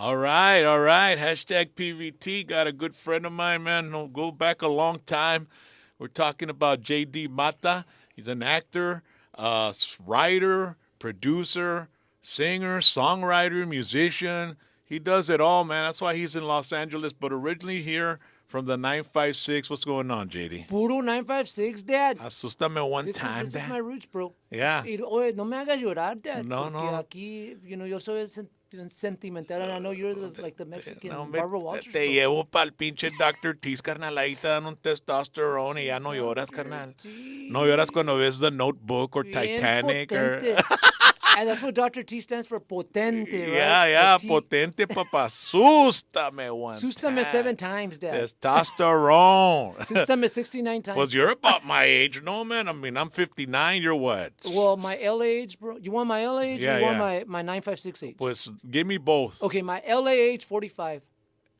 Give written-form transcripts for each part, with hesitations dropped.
All right, all right. Hashtag PVT. Got a good friend of mine, man. He'll go back a long time. We're talking about JD Mata. He's an actor, writer, producer, singer, songwriter, musician. He does it all, man. That's why he's in Los Angeles, but originally here from the 956. What's going on, JD? Puro 956, Dad. Asústame one This is time, this is my Dad. roots, bro. Yeah. Oye, no me hagas llorar, Dad, No, porque no. aquí, yo soy sentimental, and I know you're like the Mexican No, hombre, Barbara Walters, te bro. llevo para el pinche Doctor Tease, carnal. Ahí te dan un testosterone y ya no lloras, carnal. No lloras cuando ves The Notebook or Bien Titanic or... potente. And that's what Dr. T stands for, potente, Yeah, right? yeah, The T. potente, papá. Sústame one Sústame 7 times, Dad. Testosterone. Sústame 69 times. Pues you're about my age, no, man? I mean, I'm 59. You're what? Well, my L age, bro. You want my L age Yeah, or you want yeah. my 956 age? Pues give me both. Okay, my LA age, 45.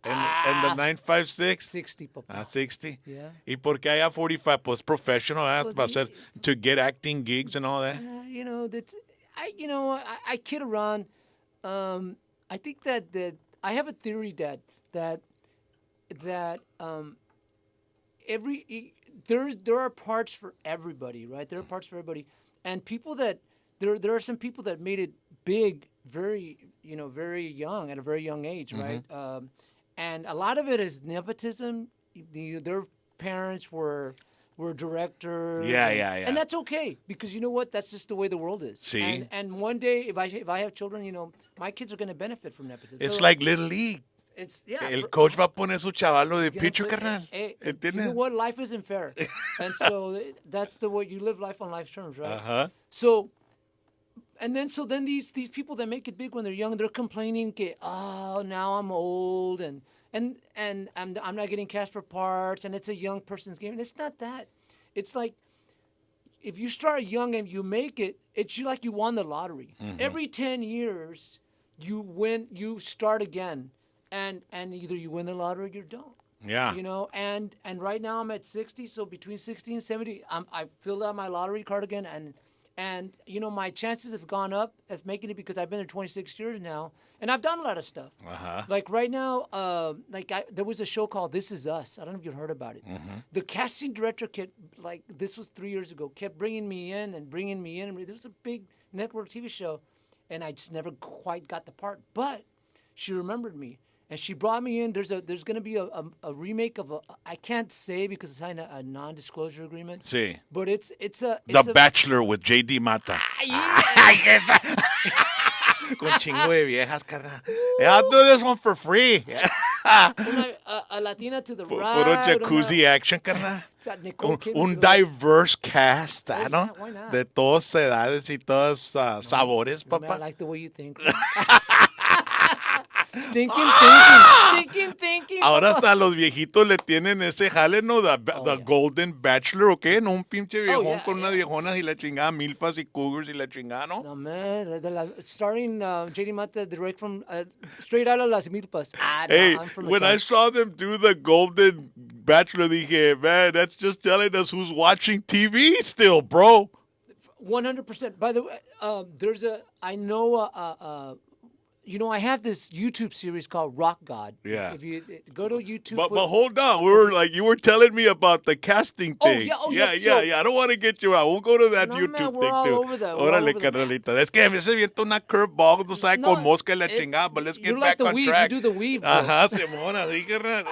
And the 956? 60, papá. 60? Yeah. ¿Y por qué allá 45? Pues professional, ¿eh? Pues, Para hacer, to get acting gigs and all that. I kid around. I think that I have a theory that there are parts for everybody, right? There are parts for everybody, and people that there are some people that made it big very young at a very young age, right? And a lot of it is nepotism. Their parents were directors. Yeah, and, yeah, yeah. And that's okay because you know what? That's just the way the world is. See? And one day, if I have children, my kids are going to benefit from nepotism. It's So, like Little League. it's yeah. El coach va a poner su chavalo de you know, pitcher, but, carnal. you ¿Entiendes? know what? Life isn't fair, and so that's the way you live life on life's terms, right? Uh-huh. So then these people that make it big when they're young, they're complaining, que, oh, now I'm old and I'm not getting cast for parts, and it's a young person's game. And it's not that. It's like if you start young and you make it, it's like you won the lottery. Every 10 years, you start again, and either you win the lottery or you don't. Yeah. And right now I'm at 60, so between 60 and 70, I filled out my lottery card again, and my chances have gone up as making it because I've been there 26 years now, and I've done a lot of stuff. Uh-huh. Like right now, there was a show called This Is Us. I don't know if you've heard about it. The casting director this was 3 years ago, kept bringing me in. It was a big network TV show, and I just never quite got the part. But she remembered me. And she brought me in. There's going to be a remake of I can't say because it's signed a non-disclosure agreement. Sí. But it's a The Bachelor with JD Mata. Ay, esa. Con chingo de viejas, carnal. I'll do this one for free. a Latina to the Puro right. jacuzzi action, carnal. Nicole Kidman Un to the left. diverse cast, Oh, ¿no? yeah, why not? De todas edades y todos sabores, Man, I papá. like the way you think. Stinking thinking. Ahora papá. hasta los viejitos le tienen ese jale, ¿no? The Golden Bachelor, ¿o qué? No, un pinche viejón yeah, con unas viejonas y la chingada, milfas y cougars y la chingada, ¿no? No, man. Starring J.D. Mata, direct from straight out of Las Milpas. No, Hey, I'm from when I McAllen. saw them do the Golden Bachelor, dije, man, that's just telling us who's watching TV still, bro. 100%. By the way, I have this YouTube series called Rock God. Yeah. If you go to YouTube. But hold on, you were telling me about the casting Oh, thing. yeah, oh, yes, yeah. so- I don't want to get you out. We'll go to that No, YouTube man, thing we're all too. over that. We're all Órale, over that. carnalita. Es que a veces viento una curveball, tú sabes, con mosca y la chingada, but let's get You're back like the on weave. track. You do the weave, bro. Ajá, Simón, así, carnal.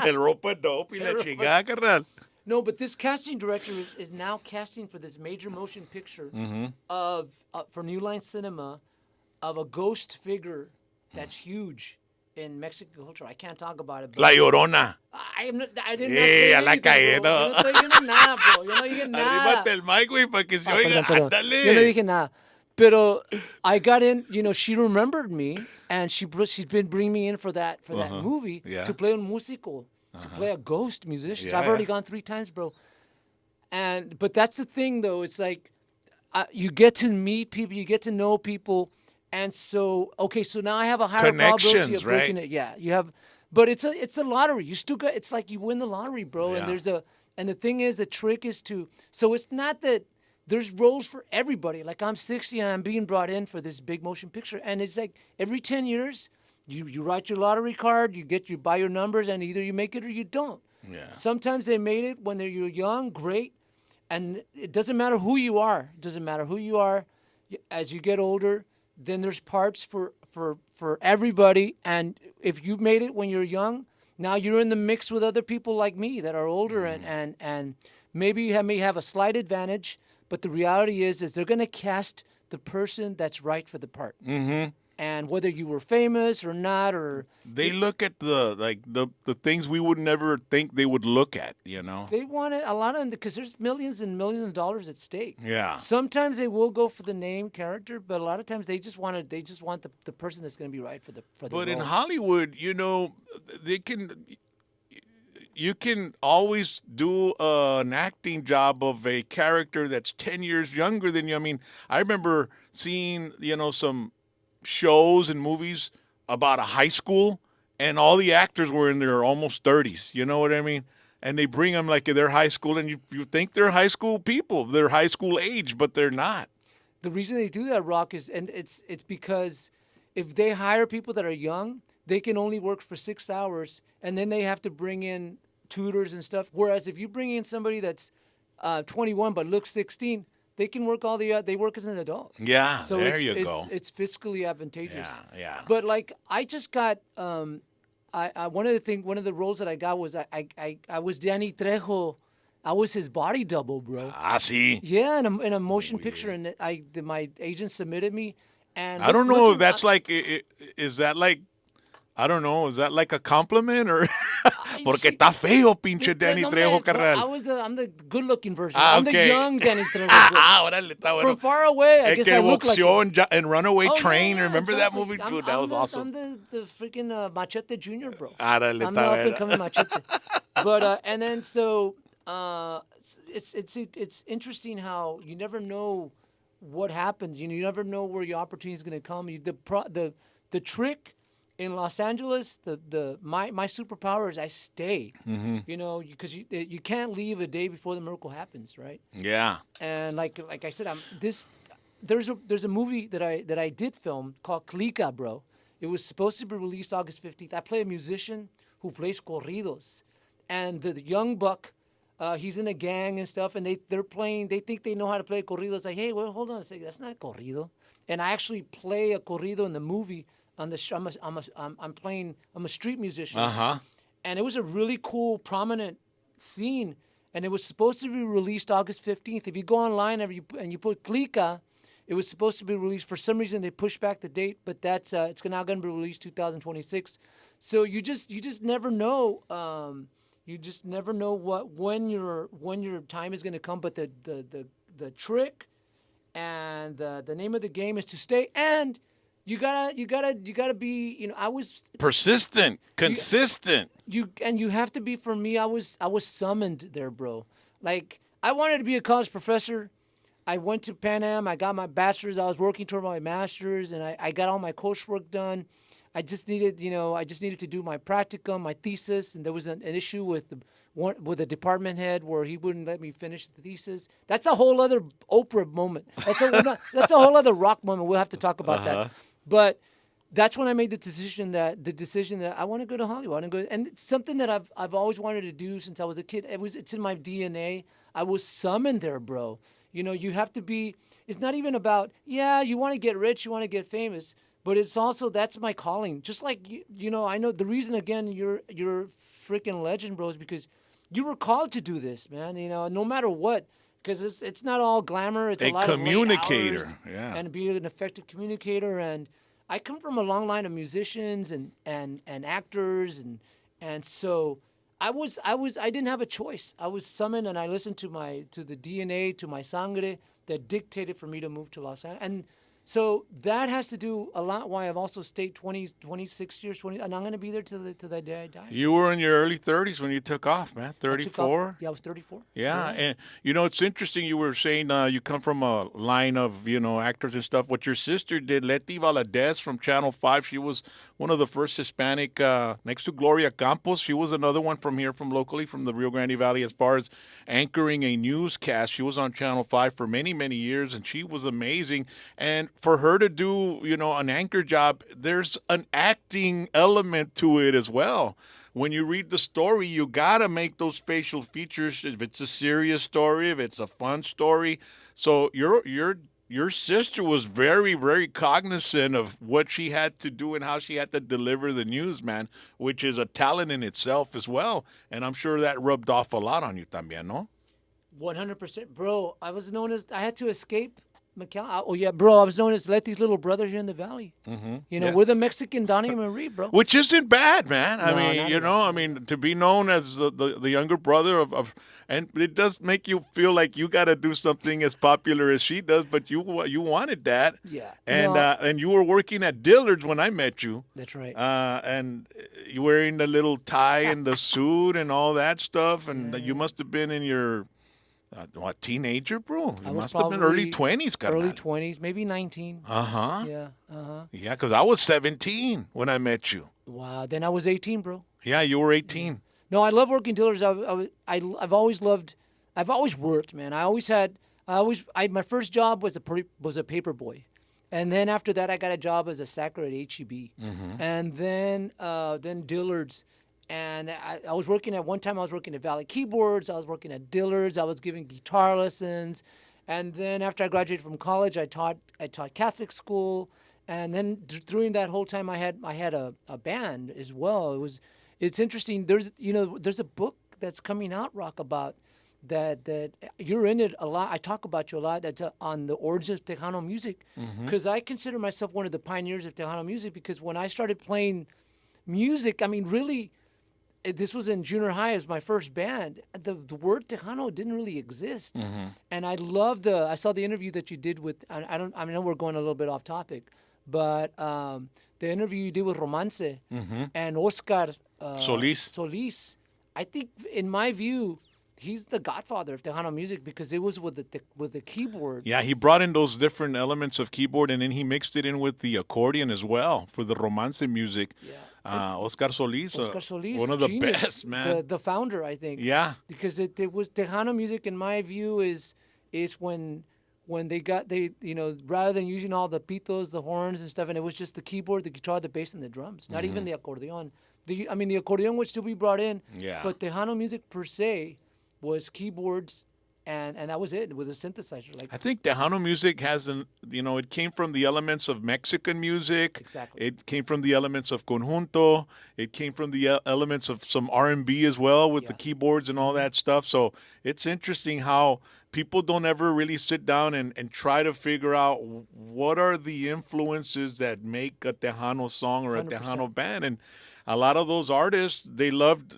El ropa dope y la chingada, carnal. No, but this casting director is now casting for this major motion picture for New Line Cinema of a ghost figure that's huge in Mexican culture. I can't talk about it. But La Llorona. I did not say a la anything, calle, bro. ¿no? Yo no estoy diciendo nada, bro. Yo no dije nada. Arríbate el mic, güey, para que se Ah, oiga. perdón. Ándale. Yo no dije nada. Pero I got in, she remembered me, and she's been bringing me in for that movie Yeah. to play un musical, to play a ghost musician. So Yeah, I've already yeah. gone 3 times, bro. But that's the thing, though. It's like you get to meet people, you get to know people, and so now I have a higher probability Connections, of breaking right? it. Yeah, you have, but it's a lottery. You still got. It's like you win the lottery, bro. Yeah. And the thing is, the trick is so it's not that there's roles for everybody. Like I'm 60 and I'm being brought in for this big motion picture, and it's like every 10 years You write your lottery card, you buy your numbers, and either you make it or you don't. Yeah. Sometimes they made it when you're young, great, and it doesn't matter who you are. It doesn't matter who you are. As you get older, then there's parts for everybody. And if you made it when you're young, now you're in the mix with other people like me that are older and maybe may have a slight advantage. But the reality is they're going to cast the person that's right for the part. Mm-hmm. And whether you were famous or not, or They look at the things we would never think they would look at, you know. they want it, a lot of them, because there's millions and millions of dollars at stake. Yeah. Sometimes they will go for the name character, but a lot of times they just want the person that's going to be right for the But in role. Hollywood, you can always do an acting job of a character that's 10 years younger than you. I mean, I remember seeing, some shows and movies about a high school, and all the actors were in their almost 30s. You know what I mean? And they bring them like they're high school, and you think they're high school people, they're high school age, but they're not. The reason they do that, Rock, is and it's because if they hire people that are young, they can only work for 6 hours, and then they have to bring in tutors and stuff. Whereas if you bring in somebody that's 21 but looks 16, they can work they work as an adult. Yeah, So there it's, you it's, go. it's fiscally advantageous. Yeah, yeah. But like I just got one of the roles that I got was I was Danny Trejo. I was his body double, bro. I see. Yeah, in a motion picture, and my agent submitted me, and I don't know if that's like, is that like, I don't know, is that like a compliment or? Porque see- está feo, pinche Danny No, Trejo, man, carnal. I'm the good-looking version. Ah, I'm okay. the young Danny Trejo. Ah, órale, está bueno. From far away, I El guess que I look like boxeó him. en Runaway Oh, Train. yeah, Remember exactly. that movie, dude? That was awesome. I'm the freaking Machete Junior, bro. Árale, I'm the está up and bueno. coming Machete. But and then so it's interesting how you never know what happens. You never know where your opportunity is going to come. The trick in Los Angeles, my superpower is I stay. Mm-hmm. Because you can't leave a day before the miracle happens, right? Yeah. And like I said, there's a movie that I did film called Clica, bro. It was supposed to be released August 15th. I play a musician who plays corridos, and the young buck, he's in a gang and stuff, and they think they know how to play corridos. Like, hey, well, hold on a second, that's not corrido. And I actually play a corrido in the movie. I'm a street musician. Uh-huh. And it was a really cool, prominent scene, and it was supposed to be released August 15th. If you go online and you put Clica, it was supposed to be released. For some reason, they pushed back the date, but it's now going to be released 2026. So you just never know. You just never know when your time is going to come. But the trick and the name of the game is to stay, and you gotta be. I was Persistent, consistent. you have to be. For me, I was summoned there, bro. Like, I wanted to be a college professor. I went to Pan Am. I got my bachelor's. I was working toward my master's, and I got all my coursework done. I just needed to do my practicum, my thesis, and there was an issue with the department head where he wouldn't let me finish the thesis. That's a whole other Oprah moment. That's a whole other rock moment. We'll have to talk about that. But that's when I made the decision that I want to go to Hollywood. And it's something that I've always wanted to do since I was a kid. It's in my DNA. I was summoned there, bro. You have to be. It's not even about you want to get rich, you want to get famous, but it's also that's my calling. Just like I know the reason again you're freaking legend, bro, is because you were called to do this, man. No matter what. Because it's not all glamour. It's a lot communicator, of late hours yeah. and be an effective communicator. And I come from a long line of musicians and actors, and so I didn't have a choice. I was summoned, and I listened to the DNA, to my sangre that dictated for me to move to Los Angeles. And so that has to do a lot why I've also stayed 26 years, and I'm going to be there till the day I die. You were in your early 30s when you took off, man. 34? Yeah, I was 34. Yeah, and it's interesting. You were saying you come from a line of actors and stuff. What your sister did, Leti Valadez from Channel 5, she was one of the first Hispanic next to Gloria Campos. She was another one from here, from locally, from the Rio Grande Valley, as far as anchoring a newscast. She was on Channel 5 for many, many years, and she was amazing. And for her to do, an anchor job, there's an acting element to it as well. When you read the story, you gotta make those facial features. If it's a serious story, if it's a fun story, so your sister was very, very cognizant of what she had to do and how she had to deliver the news, man, which is a talent in itself as well. And I'm sure that rubbed off a lot on you también, no? 100%, bro. I had to escape McAllen. Oh yeah, bro. I was known as Letty's little brother here in the valley. Yeah. We're the Mexican Donnie Marie, bro. Which isn't bad, man. I No, mean, not at all. to be known as the younger brother of, and it does make you feel like you got to do something as popular as she does, but you wanted that. Yeah. And No. and you were working at Dillard's when I met you. That's right. And you wearing the little tie and the suit and all that stuff, and you must have been in your teenager, bro? You I was must have been early probably 20s, early carnal. 20s, maybe 19. Uh-huh. Yeah. Yeah, because I was 17 when I met you. Wow. Then I was 18, bro. Yeah, you were 18. No, I love working dealers. I've always loved. I've always worked, man. My first job was a paper boy, and then after that, I got a job as a sacker at HEB, and then Dillard's. And I was working at one time. I was working at Valley Keyboards. I was working at Dillard's. I was giving guitar lessons, and then after I graduated from college, I taught Catholic school. And then during that whole time, I had a band as well. It's interesting. There's a book that's coming out, Rock, about that you're in it a lot. I talk about you a lot. That's on the origins of Tejano music, because I consider myself one of the pioneers of Tejano music. Because when I started playing music, I mean, really, this was in junior high as my first band. The word Tejano didn't really exist, and I saw the interview that you did with. I know we're going a little bit off topic, but the interview you did with Romance and Oscar Solis. I think, in my view, he's the godfather of Tejano music because it was with the keyboard. Yeah, he brought in those different elements of keyboard, and then he mixed it in with the accordion as well for the romance music. Yeah. Oscar Solis, one of the genius, best, man. The founder, I think. Yeah. Because it was Tejano music, in my view, is when they rather than using all the pitos, the horns and stuff, and it was just the keyboard, the guitar, the bass, and the drums. Not even the accordion. The accordion would still be brought in. Yeah. But Tejano music per se was keyboards, and that was it with a synthesizer. Like, I think Tejano music it came from the elements of Mexican music. Exactly. It came from the elements of conjunto. It came from the elements of some R&B as well with the keyboards and all that stuff. So it's interesting how people don't ever really sit down and try to figure out what are the influences that make a Tejano song or a 100%. Tejano band. And a lot of those artists, they loved,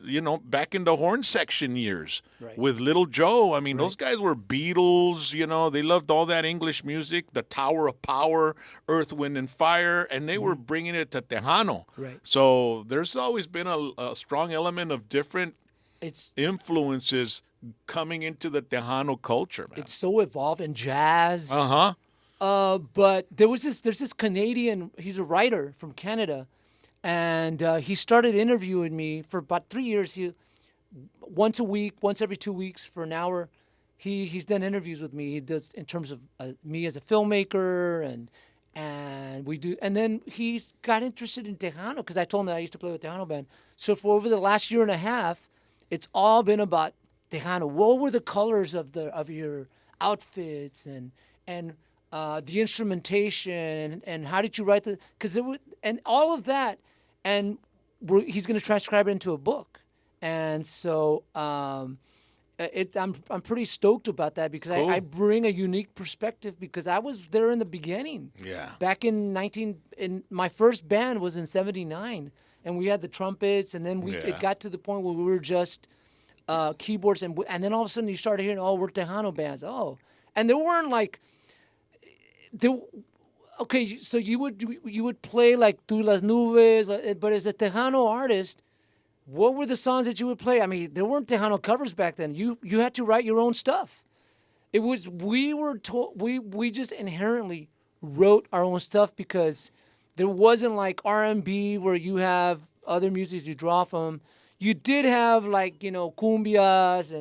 back in the horn section years with Little Joe. I mean, those guys were Beatles, they loved all that English music, the Tower of Power, Earth, Wind, and Fire, and they were bringing it to Tejano. Right. So there's always been a strong element of different influences coming into the Tejano culture, man. It's so evolved in jazz. Uh-huh. But there's this Canadian, he's a writer from Canada, and he started interviewing me for about 3 years. Once a week, once every 2 weeks for an hour, he's done interviews with me. He does in terms of me as a filmmaker, and we do. And then he's got interested in Tejano because I told him that I used to play with Tejano band. So for over the last year and a half, it's all been about Tejano. What were the colors of your outfits and the instrumentation and how did you write and all of that, and he's going to transcribe it into a book, and so I'm pretty stoked about that because Cool. I bring a unique perspective because I was there in the beginning. Yeah. Back in my first band was in '79, and we had the trumpets, and then it got to the point where we were just keyboards, and then all of a sudden you started hearing, we're Tejano bands, and there weren't like. Okay, so you would play like Tu las nubes, but as a Tejano artist, what were the songs that you would play? I mean, there weren't Tejano covers back then. You had to write your own stuff. It was we just inherently wrote our own stuff because there wasn't like R&B where you have other music you draw from. You did have like cumbias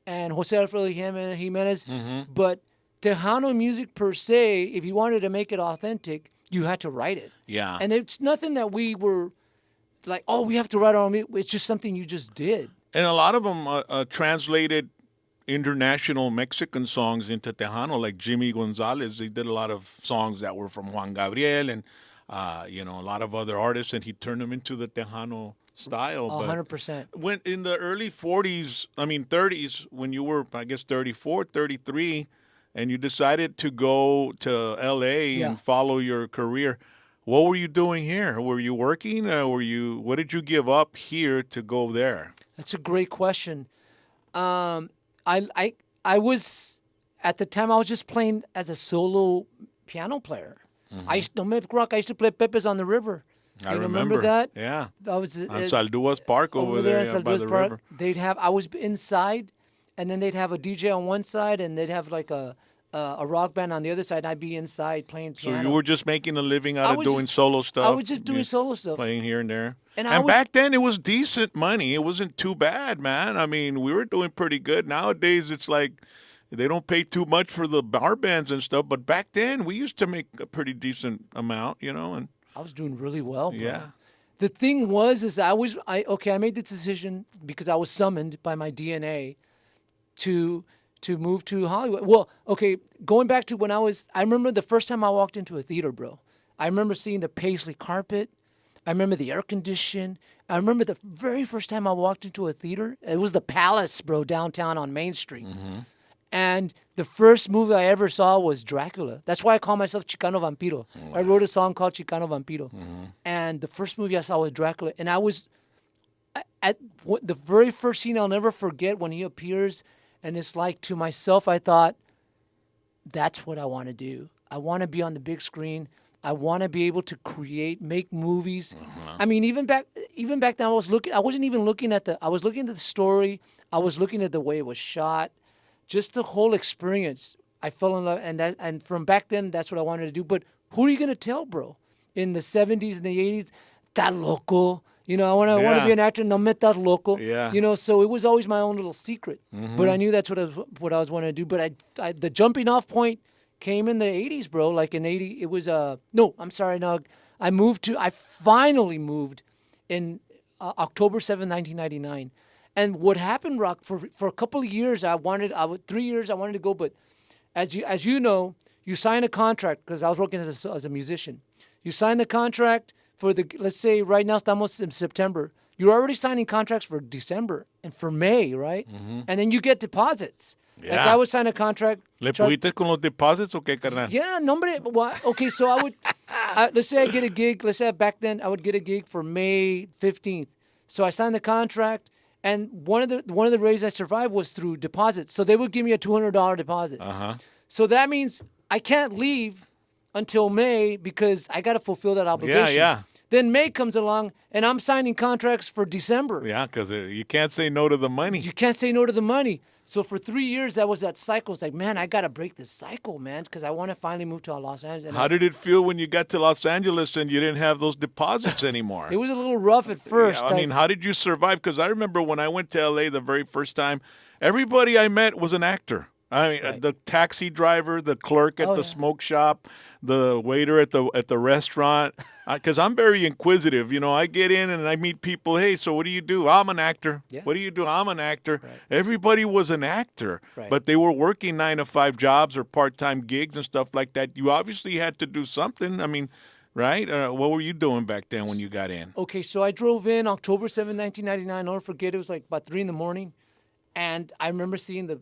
and Jose Alfredo Jimenez, but Tejano music per se, if you wanted to make it authentic, you had to write it. Yeah. And it's nothing that we were like, oh, we have to write our own. It's just something you just did. And a lot of them translated international Mexican songs into Tejano, like Jimmy Gonzalez. He did a lot of songs that were from Juan Gabriel and, a lot of other artists, and he turned them into the Tejano style. 100%. When in the early 30s, when you were, I guess, 34, 33, and you decided to go to L.A. Yeah. and follow your career, what were you doing here? Were you working? What did you give up here to go there? That's a great question. I was at the time I was just playing as a solo piano player. I used to play Pepe's on the River. I You remember that? Yeah. I was On Salduas Park over there, at by Salduas the Park. river. I was inside, and then they'd have a DJ on one side, and they'd have like a rock band on the other side, and I'd be inside playing So piano. you were just making a living I out of was doing just- solo stuff? I was just doing solo stuff. Playing here and there. And And back then, it was decent money. It wasn't too bad, man. I mean, we were doing pretty good. Nowadays, it's like they don't pay too much for the bar bands and stuff. But back then, we used to make a pretty decent amount, and I was doing really well, bro. yeah. The thing was, I made the decision because I was summoned by my DNA to move to Hollywood. Well, okay, going back to when I remember the first time I walked into a theater, bro. I remember seeing the paisley carpet. I remember the air condition. I remember the very first time I walked into a theater. It was the Palace, bro, downtown on Main Street. And the first movie I ever saw was Dracula. That's why I call myself Chicano Vampiro. I wrote a song called Chicano Vampiro. And the first movie I saw was Dracula. And I was the very first scene I'll never forget when he appears. And it's like, to myself, I thought, that's what I want to do. I want to be on the big screen. I want to be able to make movies. I mean, even back then, I wasn't even looking at I was looking at the story. I was looking at the way it was shot. Just the whole experience. I fell in love, and from back then, that's what I wanted to do. But who are you gonna tell, bro? In the 70s and the 80s, that loco. I want to be an actor. No me estás loco. Yeah. So it was always my own little secret. But I knew that's what I was wanting to do. But the jumping off point came in the 80s, bro. Like in 80, it was no, I'm sorry, no. I finally moved in October 7th, 1999. And what happened, Rock, for a couple of years, 3 years I wanted to go, but as you know, you sign a contract, because I was working as a musician. You sign the contract for let's say right now estamos in September. You're already signing contracts for December and for May, right? And then you get deposits. Yeah. Like I would sign a contract. ¿Le pudiste con los deposits o qué, carnal? Yeah, nombre. Well, okay, so I would, let's say I get a gig. Let's say back then I would get a gig for May 15th. So I signed the contract, and one of the ways I survived was through deposits. So they would give me a $200 deposit. So that means I can't leave until May because I got to fulfill that obligation. Yeah. Then May comes along, and I'm signing contracts for December. Yeah, because you can't say no to the money. You can't say no to the money. So for 3 years, that was that cycle. It's like, man, I got to break this cycle, man, because I want to finally move to Los Angeles. And How did it feel when you got to Los Angeles and you didn't have those deposits anymore? It was a little rough at first. Yeah, I mean, how did you survive? Because I remember when I went to L.A. the very first time, everybody I met was an actor. I mean, the taxi driver, the clerk at the smoke shop, the waiter at the restaurant. Because I'm very inquisitive. I get in and I meet people. Hey, so what do you do? I'm an actor. Yeah. What do you do? I'm an actor. Right. Everybody was an actor, right. But they were working 9-to-5 jobs or part-time gigs and stuff like that. You obviously had to do something. I mean, right? What were you doing back then when you got in? Okay, so I drove in October 7, 1999. I'll never forget. It was like about 3 a.m. And I remember seeing the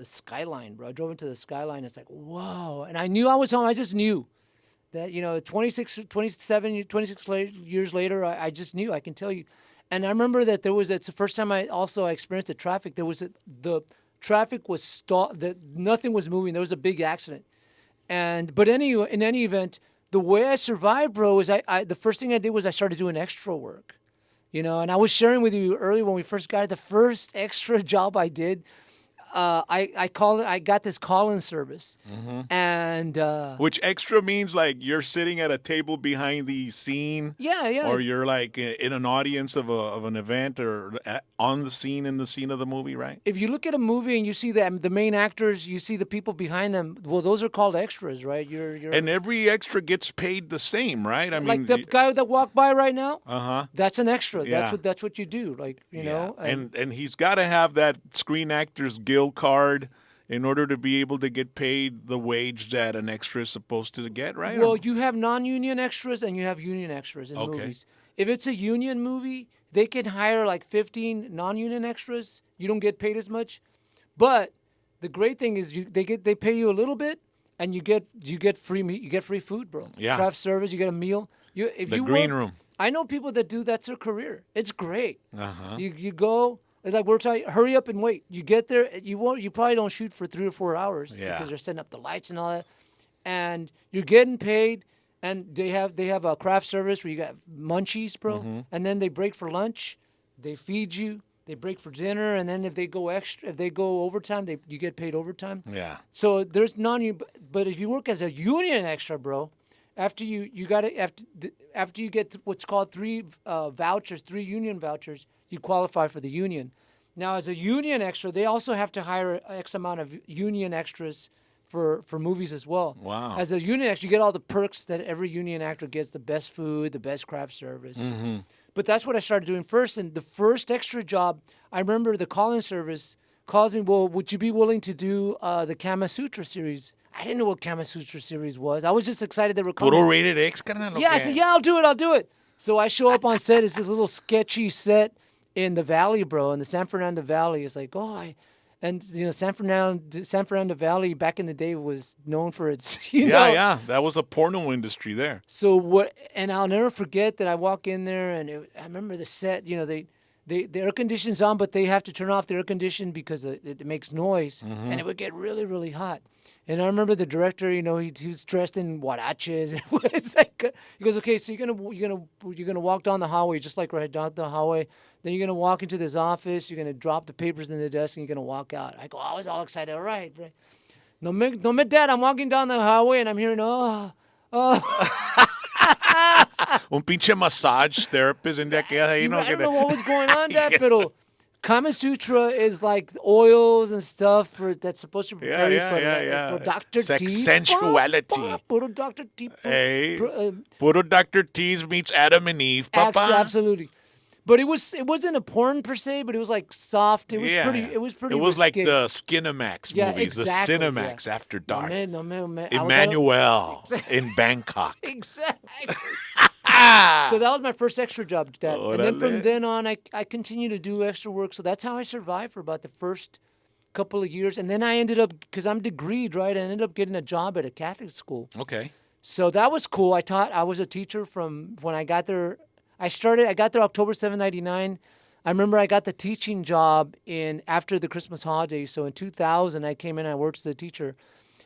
skyline, bro. I drove into the skyline. It's like, whoa. And I knew I was home. I just knew that, 26 years later, I just knew. I can tell you. And I remember that it's the first time I experienced the traffic. The traffic was stalled. Nothing was moving. There was a big accident. But in any event, the way I survived, bro, is the first thing I did was I started doing extra work. And I was sharing with you earlier when we first got it, the first extra job I did, I got this call-in service, and Which extra means like you're sitting at a table behind the scene, yeah. or you're like in an audience of an event, or on in the scene of the movie, right? If you look at a movie and you see the main actors, you see the people behind them. Well, those are called extras, right? You're And every extra gets paid the same, right? I like mean, the guy that walked by right now. uh-huh. That's an extra. Yeah. That's what you do. Like you know. And he's got to have that Screen Actors Guild card in order to be able to get paid the wage that an extra is supposed to get, right? Well, you have non-union extras and you have union extras in Okay. movies. If it's a union movie, they can hire like 15 non-union extras. You don't get paid as much, but the great thing is they pay you a little bit, and you get free meat, you get free food, bro. Yeah. Craft service, you get a meal. If The you green work- room. I know people that do that's their career. It's great. Uh-huh. You go. It's like we're telling you, hurry up and wait. You get there, you probably don't shoot for 3 or 4 hours Yeah. because they're setting up the lights and all that, and you're getting paid. And they have a craft service where you got munchies, bro, Mm-hmm. and then they break for lunch, they feed you, they break for dinner, and then if they go overtime, you get paid overtime. Yeah. So there's non-union, but if you work as a union extra, bro, after you get what's called 3 vouchers, 3 union vouchers, you qualify for the union. Now, as a union extra, they also have to hire X amount of union extras for movies as well. Wow. As a union extra, you get all the perks that every union actor gets: the best food, the best craft service. Mm-hmm. But that's what I started doing first. And the first extra job, I remember the call-in service calls me, well, would you be willing to do the Kama Sutra series? I didn't know what Kama Sutra series was. I was just excited they were coming. Puro rated X, carnal. Yeah, I said, yeah, I'll do it. So I show up on set. It's this little sketchy set in the valley, bro, in the San Fernando Valley. It's like, and you know, San Fernando Valley back in the day was known for its, you know. Yeah. That was a porno industry there. So what? And I'll never forget that I walk in there, and I remember the set. You know, the air conditioning's on, but they have to turn off the air condition because it makes noise, and it would get really, really hot. And I remember the director. You know, he was dressed in huaraches. It's like he goes, okay, so you're gonna walk down the hallway, just like right down the hallway. Then you're gonna walk into this office. You're gonna drop the papers in the desk, and you're gonna walk out. I go, I was all excited. All right. No, me, Dad. I'm walking down the hallway, and I'm hearing, Un pinche massage therapist in there. See, I don't know what was going on, Dad, but Kama Sutra is like oils and stuff that's supposed to prepare you for Dr. T. Sensuality. Puro Dr. T. Hey, Puro Dr. T's meets Adam and Eve, papa. Absolutely. But it wasn't a porn per se, but it was like soft. It was pretty. It was pretty. It was like risque. the Skinamax Yeah, movies, exactly, the Cinemax After Dark. No, man. Emmanuel in Bangkok. Exactly. So that was my first extra job, Dad. And then from then on, I continued to do extra work. So that's how I survived for about the first couple of years. And then I ended up, because I'm degreed, right? I ended up getting a job at a Catholic school. Okay. So that was cool. I was a teacher from when I got there. I got there October 7, 1999. I remember I got the teaching job after the Christmas holidays. So in 2000, I came in and I worked as a teacher.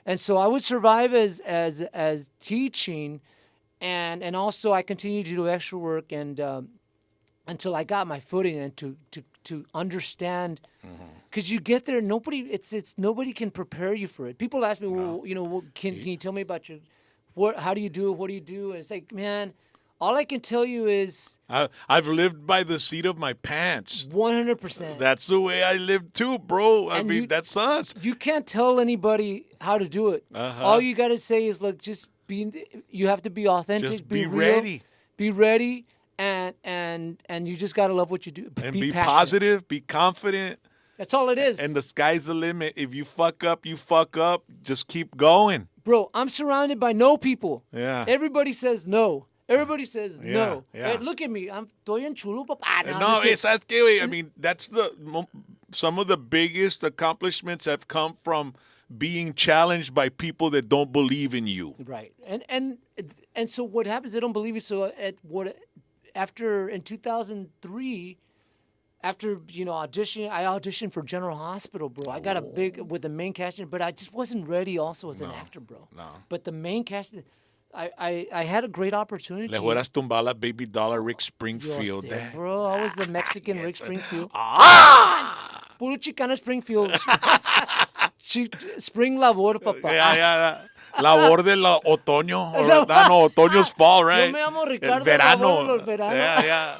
And so I would survive as teaching, and also I continued to do extra work and until I got my footing and to understand, because you get there, nobody can prepare you for it. People ask me, well, you know, can you tell me about how do you do it? What do you do? And it's like, man, all I can tell you is I've lived by the seat of my pants. 100%. That's the way I live too, bro. I mean, that's us. You can't tell anybody how to do it. All you got to say is, look, you have to be authentic, Just be be real, ready. Be ready, and you just got to love what you do. And be be passionate. positive, be confident. That's all it is. And the sky's the limit. If you fuck up, you fuck up. Just keep going. Bro, I'm surrounded by no people. Yeah. Everybody says no. Everybody says no. Yeah. Hey, look at me. I'm estoy en chulo, papá. No, ¿sabes qué, güey? I mean, that's some of the biggest accomplishments have come from being challenged by people that don't believe in you. Right. And so what happens? They don't believe you. So in 2003, after I auditioned for General Hospital, bro. I got a big with the main casting, but I just wasn't ready. Also as an actor, bro. No. But the main casting. I had a great opportunity. Le hubieras tumbado la baby dollar Rick Yo Springfield. sé, bro. I was the Mexican Rick Springfield. Puro Chicana Springfield. Spring labor, papá. Ya. Labor del otoño. No, otoño's fall, Yo right? me llamo El Ricardo verano. Labor de los veranos. Yeah.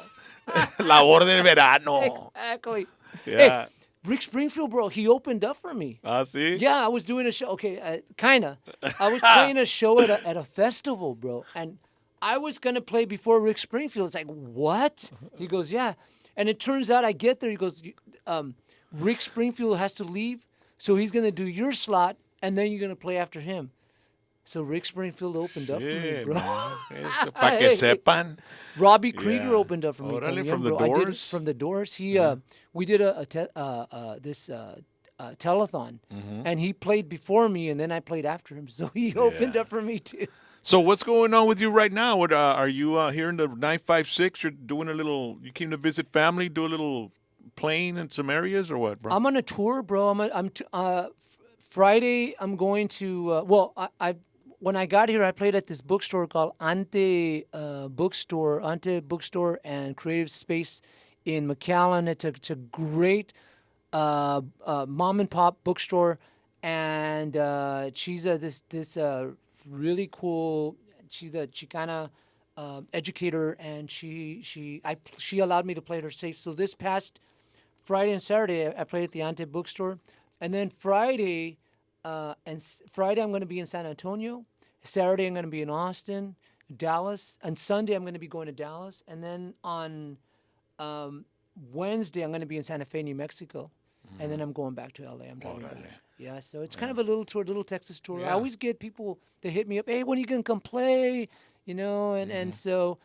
Labor del verano. Exactly. Hey, Yeah. Rick Springfield, bro, he opened up for me. Ah, sí? Yeah, I was doing a show. Okay, kinda. I was playing a show at a festival, bro, and I was gonna play before Rick Springfield. It's like, what? He goes, yeah, and it turns out I get there. He goes, Rick Springfield has to leave, so he's gonna do your slot, and then you're gonna play after him. So Rick Springfield opened up for me, Shit, bro. man. Para que sepan. Robbie Krieger Yeah. opened up for me. Órale, también, from the bro. I did Doors? from the Doors. He we did a telethon, and he played before me, and then I played after him. So he opened up for me too. So what's going on with you right now? What are you here in the 956? You're doing a little. You came to visit family, do a little playing in some areas, or what, bro? I'm on a tour, bro. Friday. I'm going to. I when I got here, I played at this bookstore called Ante Bookstore and Creative Space in McAllen. It's a great mom and pop bookstore, and she's this really cool. She's a Chicana educator, and she allowed me to play at her stage. So this past Friday and Saturday, I played at the Ante Bookstore, and then Friday I'm going to be in San Antonio. Saturday I'm going to be in Austin, Dallas, and Sunday I'm going to be going to Dallas, and then on Wednesday I'm going to be in Santa Fe, New Mexico, and then I'm going back to LA. I'm driving back. Yeah, so it's kind of a little tour, little Texas tour. I always get people that hit me up, hey, when are you going to come play? You know, and so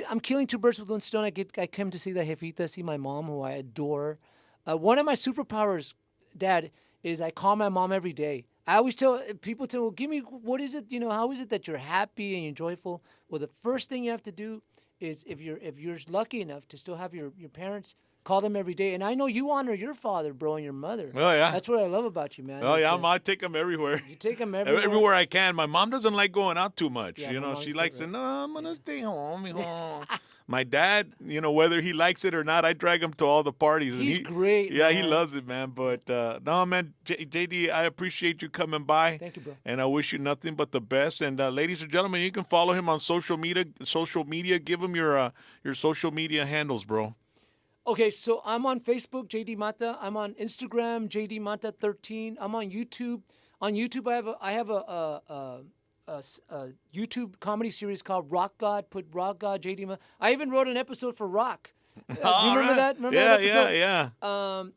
I'm killing two birds with one stone. I come to see the jefita, see my mom, who I adore. One of my superpowers, Dad, is I call my mom every day. I always tell people, well, give me, what is it, how is it that you're happy and you're joyful? Well, the first thing you have to do is if you're lucky enough to still have your parents, call them every day. And I know you honor your father, bro, and your mother. Oh, yeah. That's what I love about you, man. Oh, yeah, I take them everywhere. You take them everywhere. Everywhere I can. My mom doesn't like going out too much. Yeah, my mom She said likes that. to, no, I'm going to stay home. My dad, whether he likes it or not, I drag him to all the parties. And He's great, Yeah, he man. loves it, man. But, no, man, JD, I appreciate you coming by. Thank you, bro. And I wish you nothing but the best. And, ladies and gentlemen, you can follow him on social media. Give him your social media handles, bro. Okay, so I'm on Facebook, JD Mata. I'm on Instagram, JD Mata 13. I'm on YouTube. On YouTube, I have a YouTube comedy series called Rock God. Put Rock God, JD Mata. I even wrote an episode for Rock. Do you remember that? Remember that episode? Yeah.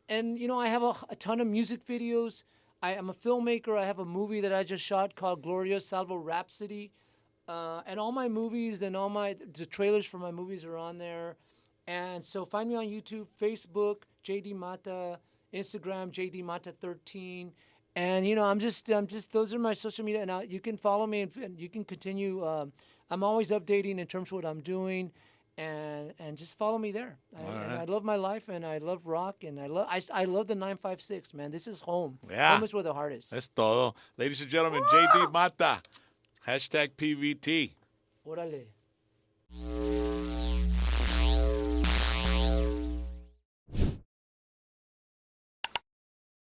And I have a ton of music videos. I am a filmmaker. I have a movie that I just shot called Gloria Salvo Rhapsody. And all my movies and the trailers for my movies are on there. And so find me on YouTube, Facebook, JD Mata, Instagram, JD Mata 13. And I'm just those are my social media, and you can follow me and you can continue. I'm always updating in terms of what I'm doing, and just follow me there. And I love my life, and I love rock, and I love the 956, man. This is home. Yeah. Home is where the heart is. That's todo. Ladies and gentlemen, JD Mata. #PVT. Órale.